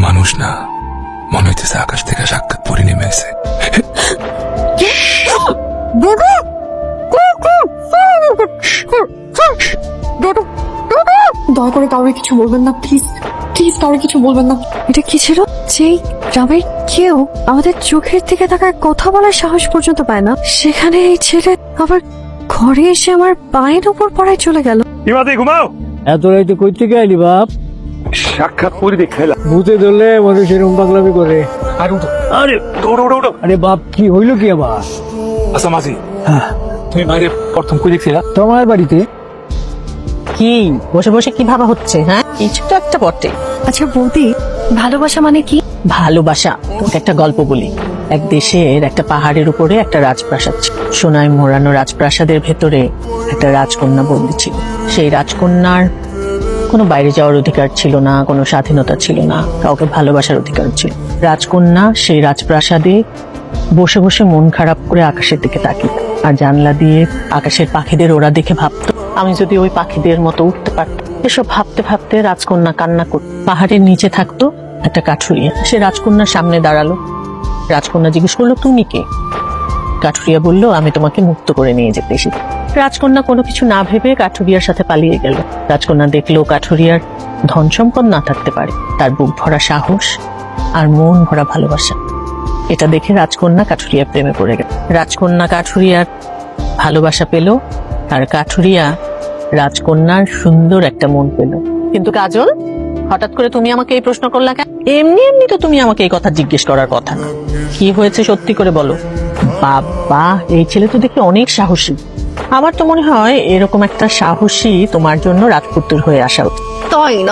মানুষ না, মনে হইতেছে আকাশ থেকে সাক্ষাৎ পরি নেমে এসে। দয়া করে কাউকে কিছু বলবেন না, প্লিজ প্লিজ কাউকে কিছু বলবেন না। এটা কি ছিল? যেই গ্রামের কেউ আমাদের চোখের দিকে তাকায় কথা বলার সাহস পর্যন্ত পায় না, সেখানে এই ছেলে আবার ঘরে এসে আমার পায়ের উপর পড়ায় চলে গেল। ঘুমাও। এত রাইতে কই থেকে আইলি বাপ? সাক্ষাৎ পরি দেখাইলাম। ভূতে ধরলে মানুষ এরকম পাগলামি করে। আরে দৌড়ো দৌড়ো। আরে বাপ, কি হইল কি আবার? আচ্ছা মাঝি, তুমি বাইরে প্রথম কই দেখছিলা? তোমার বাড়িতে কি বসে বসে কি ভাবা হচ্ছে? হ্যাঁ, কিছু তো একটা বটে। আচ্ছা বৌদি, ভালোবাসা মানে কি? ভালোবাসা, তোকে একটা গল্প বলি। এক দেশের একটা পাহাড়ের উপরে একটা রাজপ্রাসাদ ছিল। সোনায় মোড়ানো রাজপ্রাসাদের ভেতরে একটা রাজকন্যা বন্দী ছিল। সেই রাজকন্যার কোনো বাইরে যাওয়ার অধিকার ছিল না, কোনো স্বাধীনতা ছিল না, কাউকে ভালোবাসার অধিকার ছিল। রাজকন্যা সেই রাজপ্রাসাদে বসে বসে মন খারাপ করে আকাশের দিকে তাকিয়ে, আর জানলা দিয়ে আকাশের পাখিদের ওরা দেখে ভাবতো, আমি যদি ওই পাখিদের মতো উঠতে পারতাম। এসব ভাবতে ভাবতে রাজকন্যা কান্না করত। পাহাড়ের নিচে থাকতো একটা কাঠুরিয়া, সে রাজকন্যার সামনে দাঁড়ালো। রাজকন্যা জিজ্ঞেস করলো, তুমি কে? কাঠুরিয়া বলল, আমি তোমাকে মুক্ত করে নিয়ে যেতে এসেছি। রাজকন্যা কোনো কিছু না ভেবে কাঠুরিয়ার সাথে পালিয়ে গেল। রাজকন্যা দেখলো কাঠুরিয়ার ধন সম্পদ না থাকতে পারে, তার বুক ভরা সাহস আর মন ভরা ভালোবাসা। এটা দেখে রাজকন্যা কাঠুরিয়ার প্রেমে পড়ে গেল। রাজকন্যা কাঠুরিয়ার ভালোবাসা পেল, আর কাঠুরিয়া রাজকন্যার সুন্দর একটা মন পেল। কিন্তু কাজল, হঠাৎ করে তুমি আমাকে এই প্রশ্ন করলা কেন? এমনি এমনি তো তুমি আমাকে এই কথা জিজ্ঞেস করার কথা না। কি হয়েছে সত্যি করে বলো। বাবা, এই ছেলে তো দেখি অনেক সাহসী। আমার তো মনে হয় এরকম একটা সাহসী তোমার জন্য রাজপুত্র হয়ে আসা উচিত। তাই না?